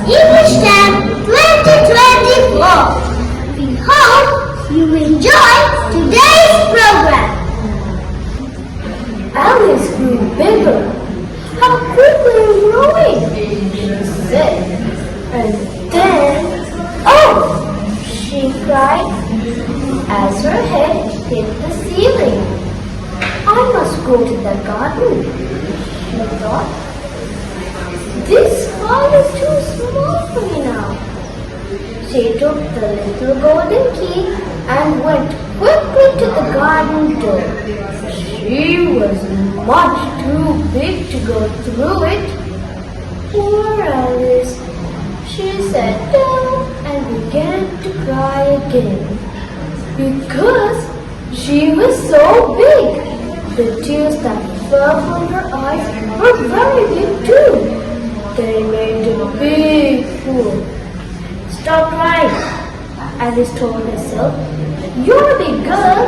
English Camp 2024. We hope you enjoy today's program. Alice grew bigger. How quickly you're growing, she said. And then, oh, she cried as her head hit the ceiling. I must go to the garden, she thought. This hall is too small for me now. She took the little golden key and went quickly to the garden door. She was much too big to go through it. Poor Alice. She sat down and began to cry again. Because she was so big. The tears that fell from her eyes were very big too. They made a big pool. Stop crying, Alice told herself. You're a big girl.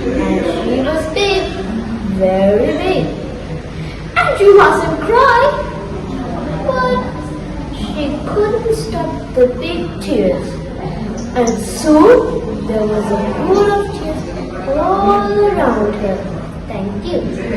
And she was big, very big. And you mustn't cry. But she couldn't stop the big tears. And soon there was a pool of tears all around her. Thank you.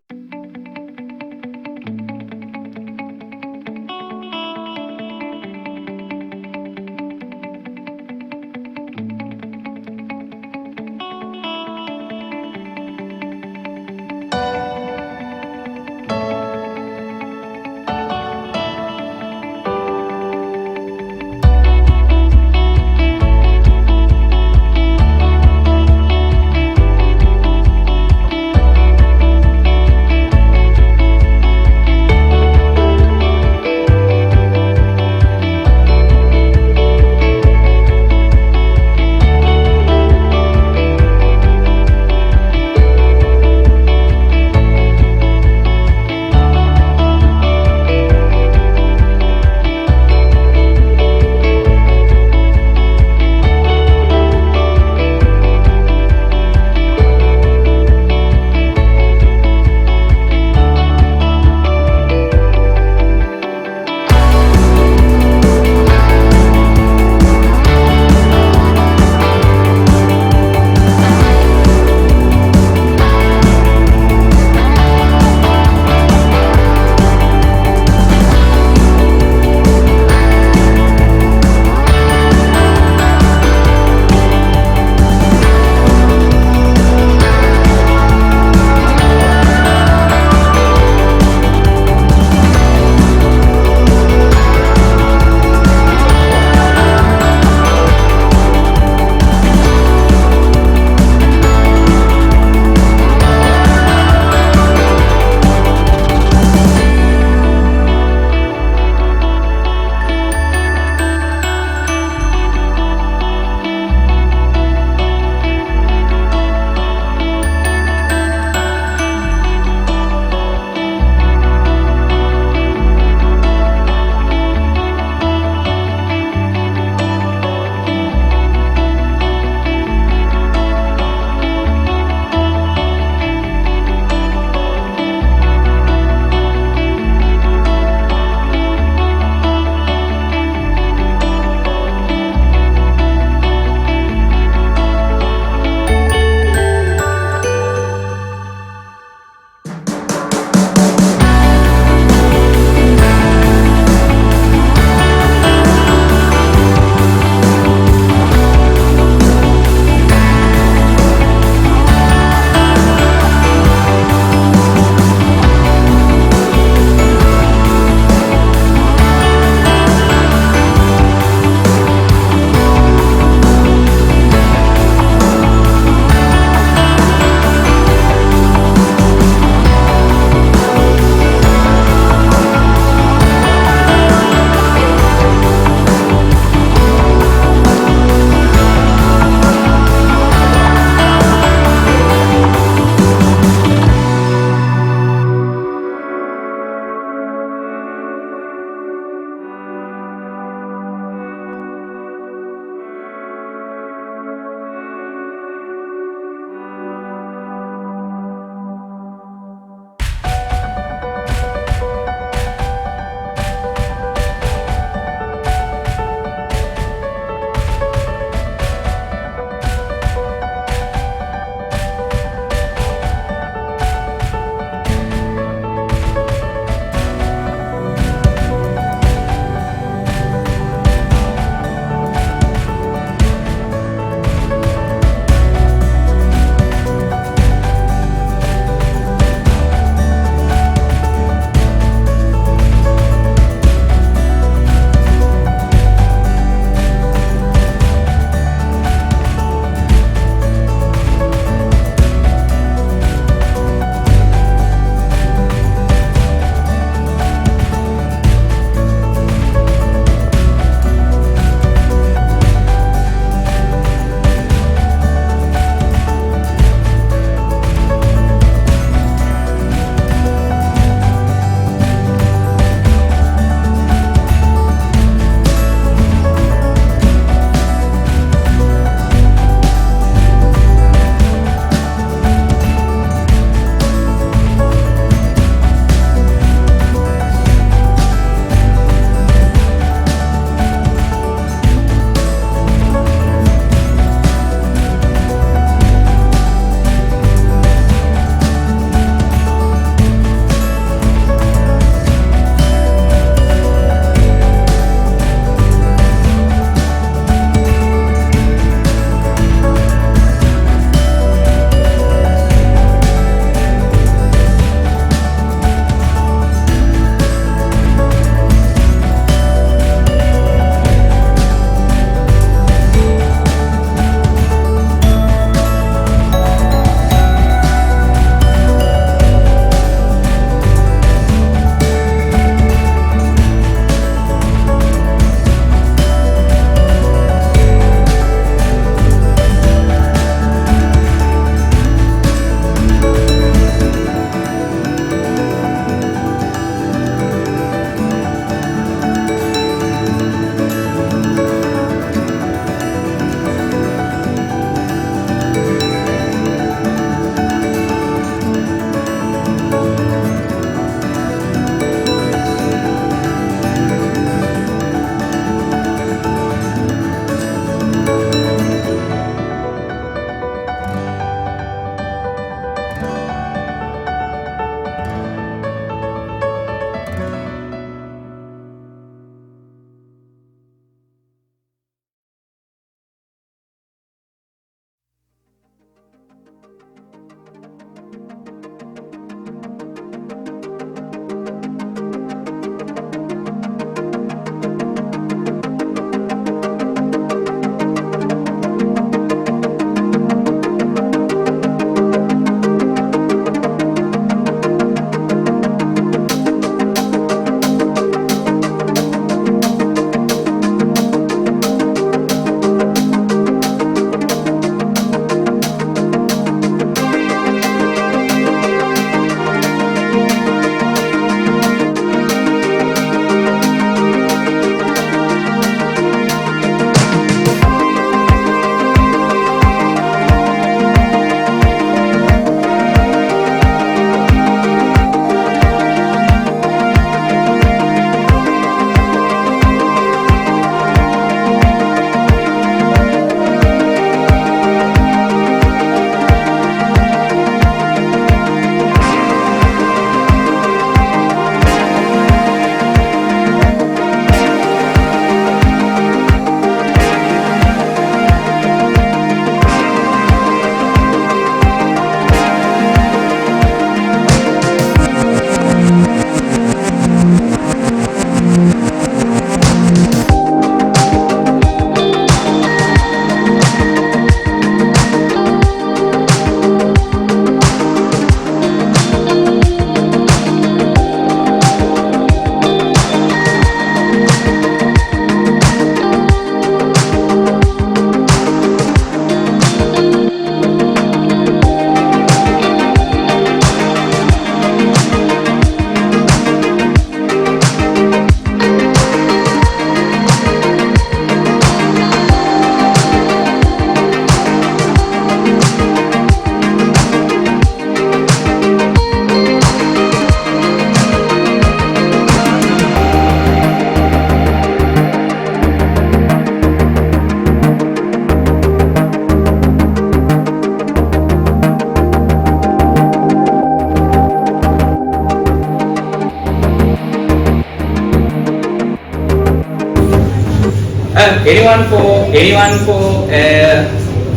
Anyone for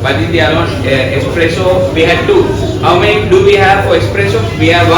what is the other one? Espresso. We had two. How many do we have for espresso? We have one.